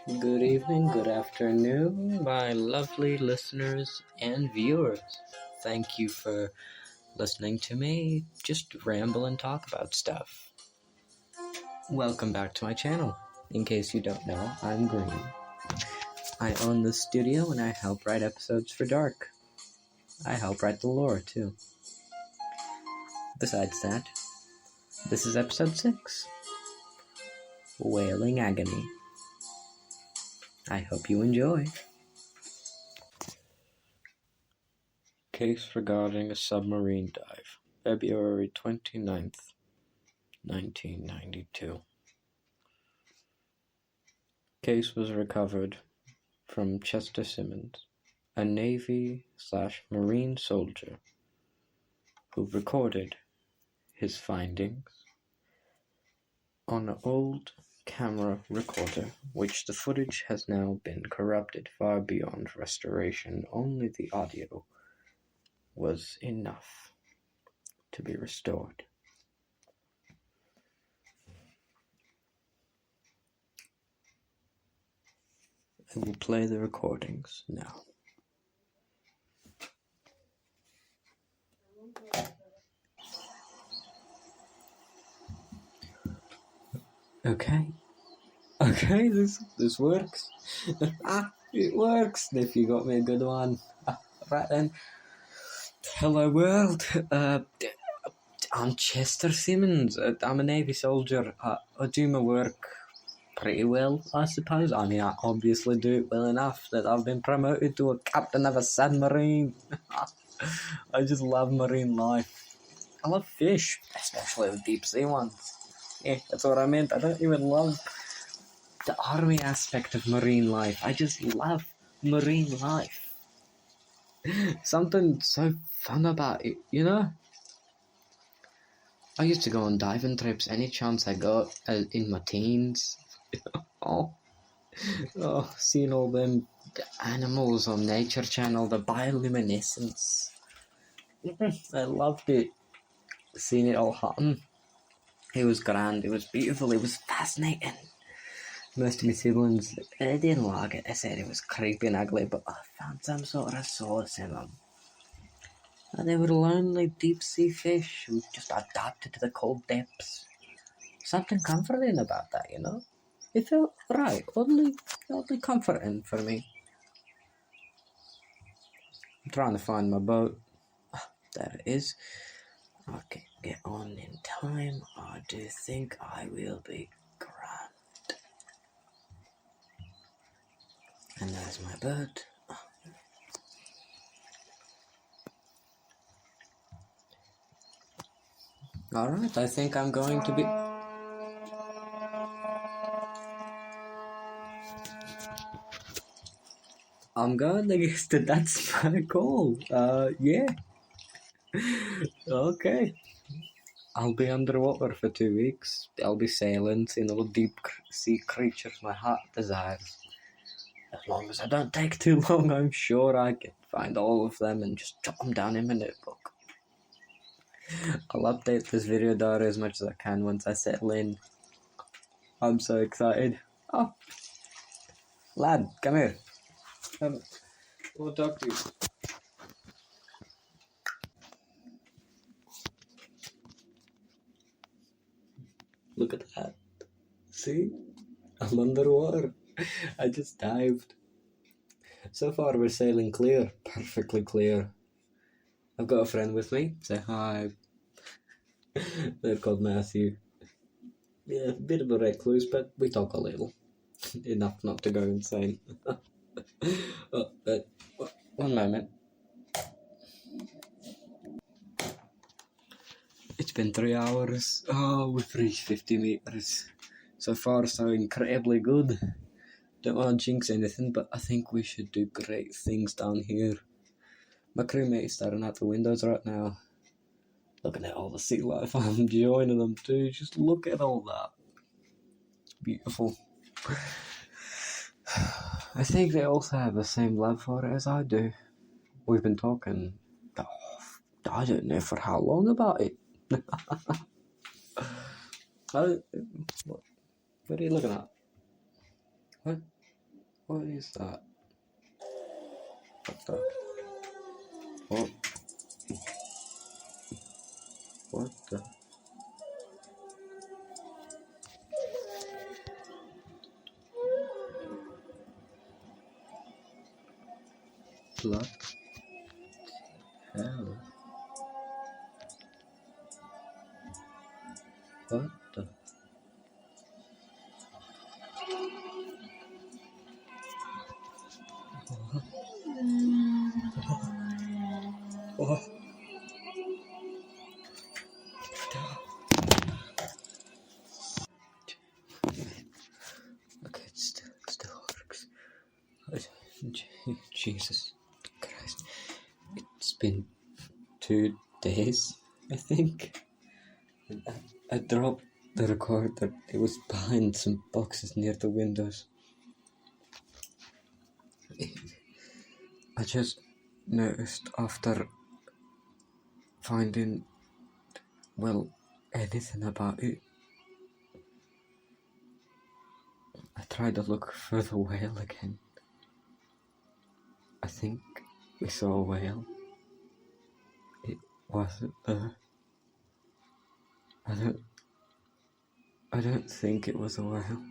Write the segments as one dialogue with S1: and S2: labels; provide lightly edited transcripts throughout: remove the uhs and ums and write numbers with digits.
S1: Good evening, good afternoon, my lovely listeners and viewers. Thank you for listening to me just ramble and talk about stuff. Welcome back to my channel. In case you don't know, I'm Green. I own the studio and I help write episodes for D.A.R.C. I help write the lore too. Besides that, this is episode 6, Wailing Agony. I hope you enjoy. Case regarding a submarine dive, February 29th, 1992. Case was recovered from Chester Simmons, a Navy/Marine soldier who recorded his findings on an old camera recorder, which the footage has now been corrupted far beyond restoration. Only the audio was enough to be restored. I will play the recordings now. Okay, this works. It works. If you got me a good one. Right then. Hello world. I'm Chester Simmons. I'm a Navy soldier. I do my work pretty well, I suppose. I mean, I obviously do it well enough that I've been promoted to a captain of a submarine. I just love marine life. I love fish, especially the deep sea ones. Yeah, that's what I meant. I don't even love the army aspect of marine life. I just love marine life. Something so fun about it, you know? I used to go on diving trips any chance I got in my teens. Seeing all them animals on Nature Channel, the bioluminescence. I loved it. Seeing it all happen. It was grand, it was beautiful, it was fascinating. Most of my siblings, they didn't like it. They said it was creepy and ugly, but I found some sort of solace in them. And they were lonely deep-sea fish who just adapted to the cold depths. Something comforting about that, you know? It felt right, oddly comforting for me. I'm trying to find my boat. There it is. I can get on in time. I do think I will be grand. And there's my bird. Alright, I think I'm going to be... I'm going to guess that's my call. Yeah. Okay. I'll be underwater for 2 weeks. I'll be sailing, seeing all the deep sea creatures my heart desires. As long as I don't take too long, I'm sure I can find all of them and just jot them down in my notebook. I'll update this video diary as much as I can once I settle in. I'm so excited. Oh, lad, come here. We'll talk to you. Look at that. See? I'm underwater. I just dived. So far we're sailing clear. Perfectly clear. I've got a friend with me. Say hi. They're called Matthew. Yeah, a bit of a recluse, but we talk a little. Enough not to go insane. One moment. It's been 3 hours. We've reached 50 meters. So far, so incredibly good. Don't want to jinx anything, but I think we should do great things down here. My crewmate is staring out the windows right now. Looking at all the sea life. I'm joining them too. Just look at all that. Beautiful. I think they also have the same love for it as I do. We've been talking, I don't know for how long about it. What are you looking at? What? What is that? What the? What? What the? Blood? Hell? What the? What? Okay, it still works. Jesus Christ. It's been 2 days, I think. I dropped the recorder. It was behind some boxes near the windows. I just noticed after finding, well, anything about it, I tried to look for the whale again. I think we saw a whale. It wasn't there. I don't think it was a whale.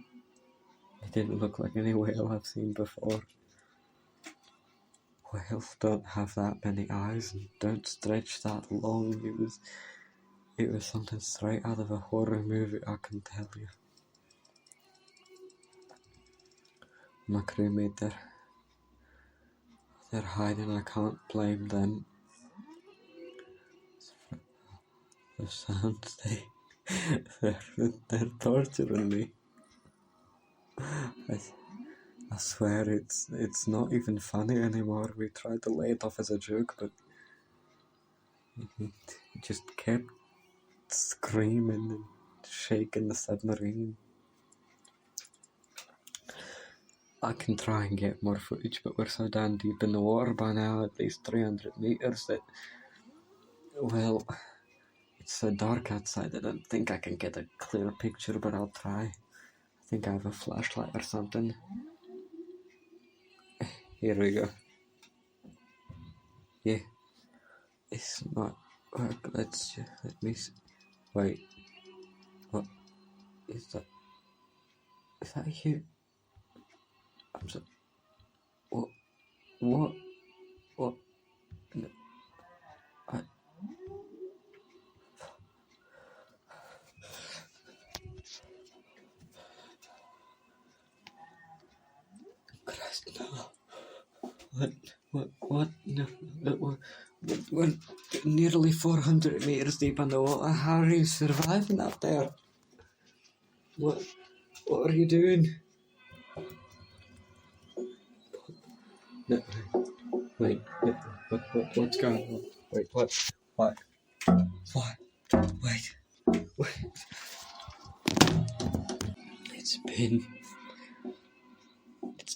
S1: It didn't look like any whale I've seen before. Whales don't have that many eyes and don't stretch that long. It was something straight out of a horror movie, I can tell you. My crewmate, they're hiding. I can't blame them. The sounds they're torturing me. I swear it's not even funny anymore. We tried to lay it off as a joke, but it just kept screaming and shaking the submarine. I can try and get more footage, but we're so down deep in the water by now, at least 300 meters, that, well, it's so dark outside I don't think I can get a clear picture, but I'll try. I think I have a flashlight or something. Here we go. Yeah, it's not work. Let me see. Wait, what is that? Is that you? I'm so. What? No, I. Christ, no. What? No, we're nearly 400 meters deep underwater. How are you surviving out there? What are you doing? No, wait, what's going on? Wait, what? Wait. It's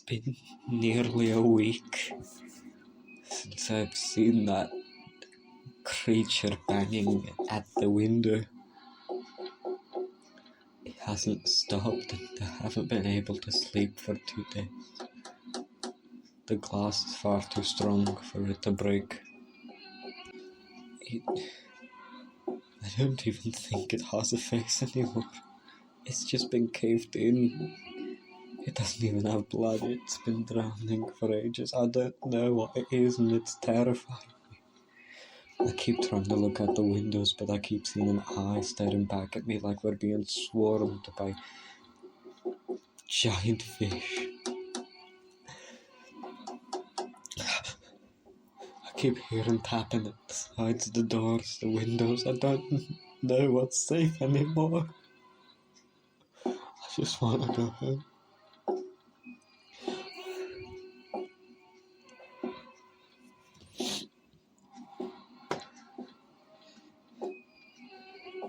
S1: been nearly a week since I've seen that creature banging at the window. It hasn't stopped and I haven't been able to sleep for 2 days. The glass is far too strong for it to break. I don't even think it has a face anymore. It's just been caved in. It doesn't even have blood. It's been drowning for ages. I don't know what it is and it's terrifying me. I keep trying to look out the windows, but I keep seeing an eye staring back at me like we're being swarmed by giant fish. I keep hearing tapping at the sides, the doors, the windows. I don't know what's safe anymore. I just want to go home.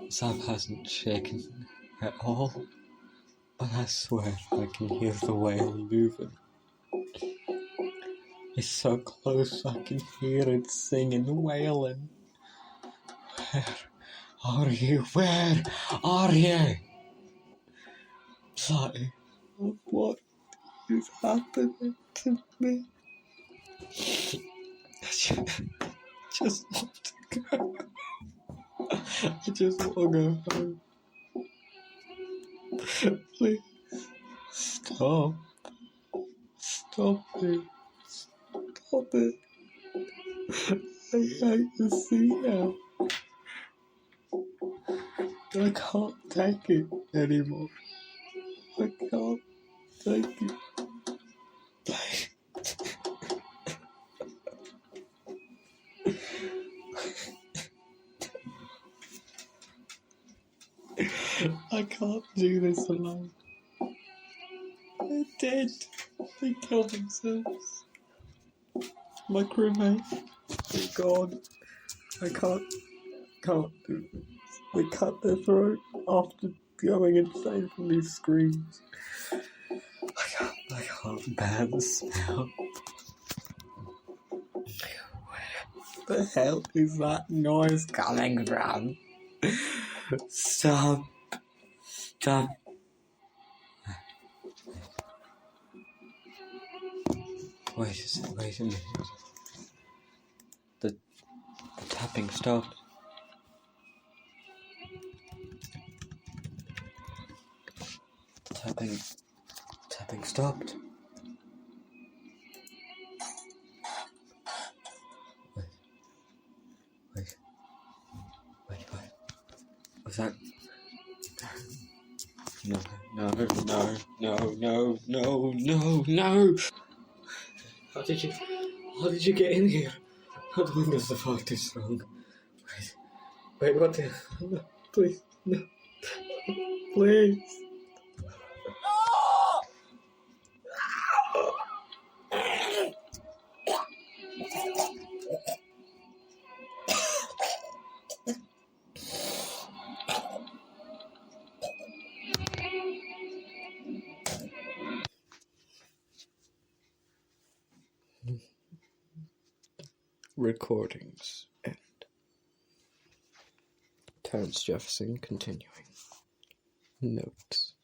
S1: Sam hasn't shaken at all, but I swear I can hear the whale moving. It's so close I can hear it singing, wailing. Where are you? Where are you? Like, what is happening to me. I just want to go. I just want to go home. Please, stop. Stop it. Stop it. I hate the sea now. I can't take it anymore. I can't take it. I can't do this alone. They're dead. They killed themselves. My crewmate, they're gone. I can't do this. They cut their throat after going insane from these screams. I can't bear the smell. Where the hell is that noise coming from? Stop. Stop. Wait a minute. The tapping stopped. The tapping stopped. Wait. Was that? No. How did you get in here? The windows are far too strong. Wait, what the? No, please, no. Please. Recordings end. Terence Jefferson continuing. Notes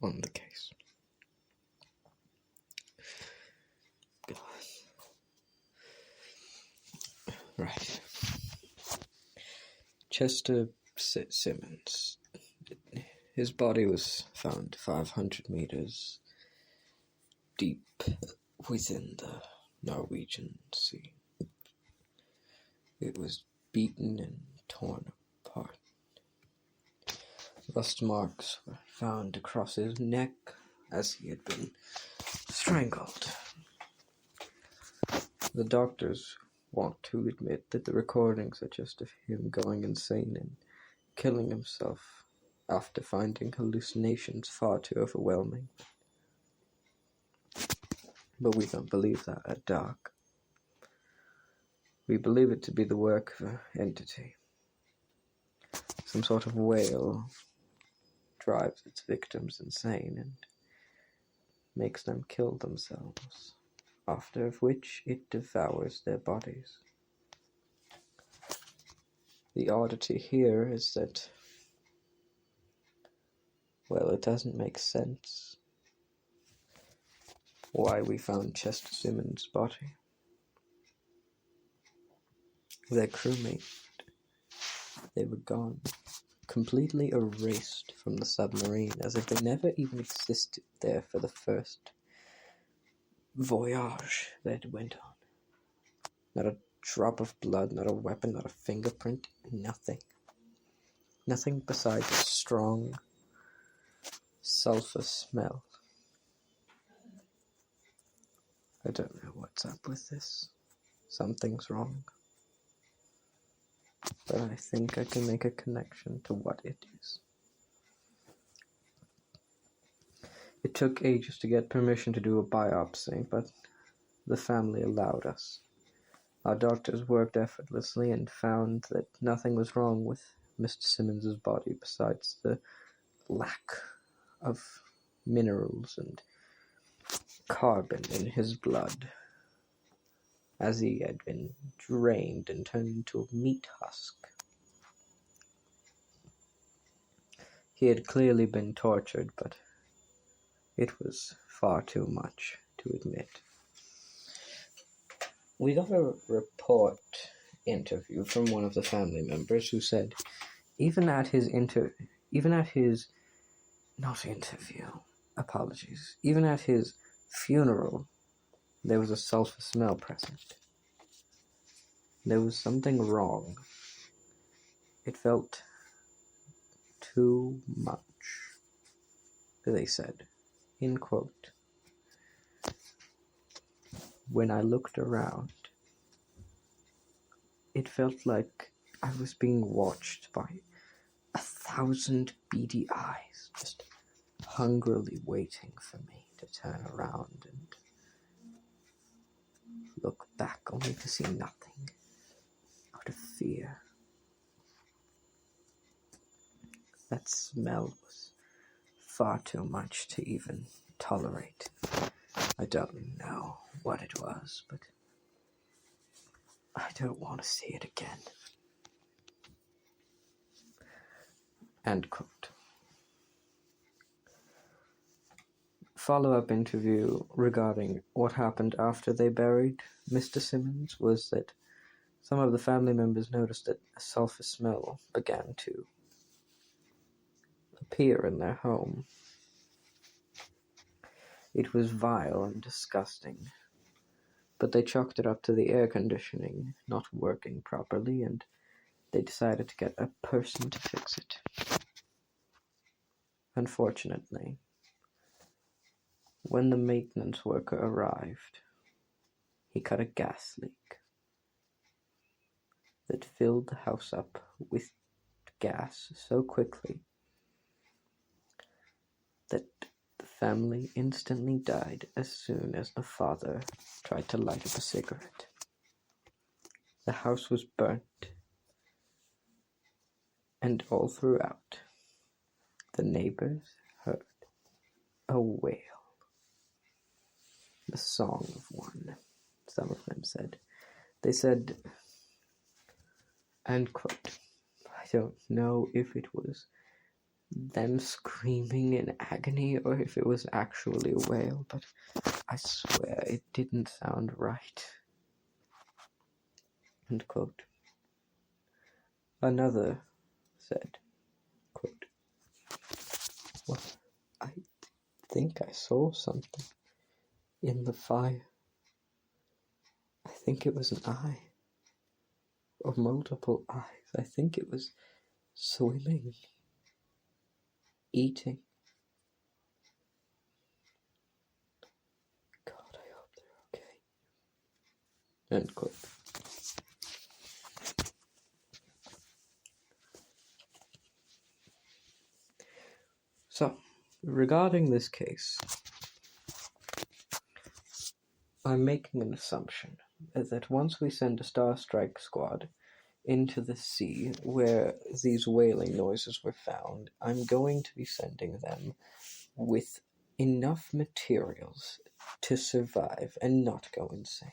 S1: on the case. Right. Chester Simmons. His body was found 500 meters deep within the Norwegian Sea. It was beaten and torn apart. Rust marks were found across his neck as he had been strangled. The doctors want to admit that the recordings are just of him going insane and killing himself after finding hallucinations far too overwhelming. But we don't believe that at D.A.R.C. We believe it to be the work of an entity. Some sort of whale drives its victims insane and makes them kill themselves, after which it devours their bodies. The oddity here is that, well, it doesn't make sense why we found Chester Simmons' body. Their crewmate, they were gone, completely erased from the submarine, as if they never even existed there for the first voyage that went on. Not a drop of blood, not a weapon, not a fingerprint, nothing. Nothing besides a strong sulfur smell. I don't know what's up with this. Something's wrong. But I think I can make a connection to what it is. It took ages to get permission to do a biopsy, but the family allowed us. Our doctors worked effortlessly and found that nothing was wrong with Mr. Simmons' body besides the lack of minerals and carbon in his blood, as he had been drained and turned into a meat husk. He had clearly been tortured, but it was far too much to admit. We got a report interview from one of the family members who said even at his funeral, there was a sulfur smell present. There was something wrong. It felt too much, they said, in quote. When I looked around, it felt like I was being watched by 1,000 beady eyes, just hungrily waiting for me to turn around and look back, only to see nothing, out of fear. That smell was far too much to even tolerate. I don't know what it was, but I don't want to see it again. End quote. Follow-up interview regarding what happened after they buried Mr. Simmons was that some of the family members noticed that a sulfur smell began to appear in their home. It was vile and disgusting, but they chalked it up to the air conditioning not working properly, and they decided to get a person to fix it. Unfortunately, when the maintenance worker arrived, he cut a gas leak that filled the house up with gas so quickly that the family instantly died as soon as the father tried to light up a cigarette. The house was burnt, and all throughout, the neighbors heard a wail, the song of one, some of them said. They said, end quote, I don't know if it was them screaming in agony or if it was actually a wail, but I swear it didn't sound right. End quote. Another said, quote, well, I think I saw something in the fire. I think it was an eye, or multiple eyes. I think it was swimming, eating. God, I hope they're okay. End quote. So, regarding this case, I'm making an assumption that once we send a Star Strike squad into the sea where these wailing noises were found, I'm going to be sending them with enough materials to survive and not go insane.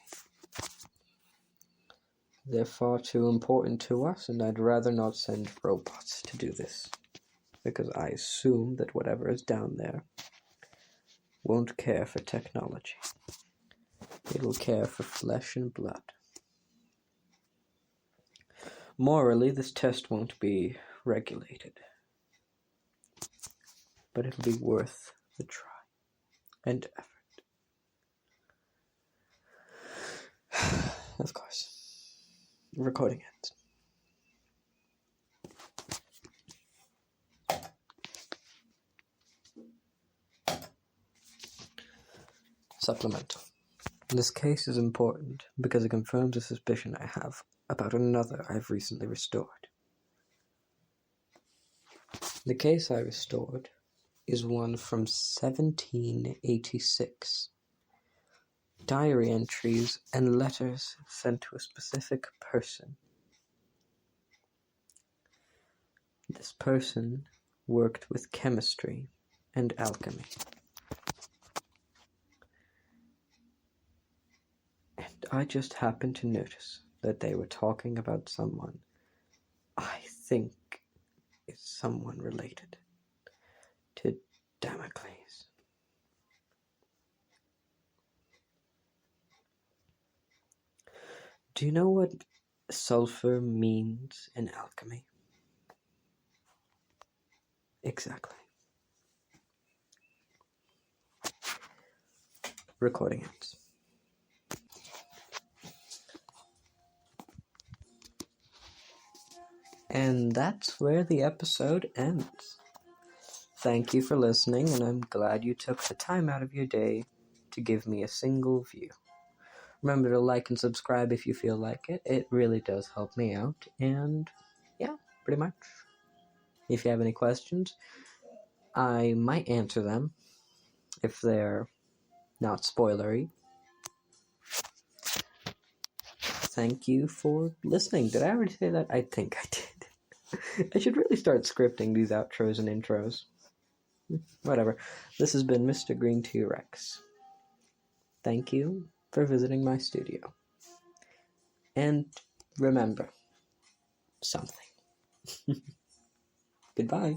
S1: They're far too important to us, and I'd rather not send robots to do this, because I assume that whatever is down there won't care for technology. It'll care for flesh and blood. Morally, this test won't be regulated, but it'll be worth the try and effort. Of course. Recording ends. Supplemental. This case is important because it confirms a suspicion I have about another I've recently restored. The case I restored is one from 1786. Diary entries and letters sent to a specific person. This person worked with chemistry and alchemy. And I just happened to notice that they were talking about someone I think is someone related to Damocles. Do you know what sulfur means in alchemy? Exactly. Recording ends. And that's where the episode ends. Thank you for listening, and I'm glad you took the time out of your day to give me a single view. Remember to like and subscribe if you feel like it. It really does help me out. And yeah, pretty much. If you have any questions, I might answer them if they're not spoilery. Thank you for listening. Did I already say that? I think I did. I should really start scripting these outros and intros. Whatever. This has been Mr. Green T-Rex. Thank you for visiting my studio. And remember something. Goodbye.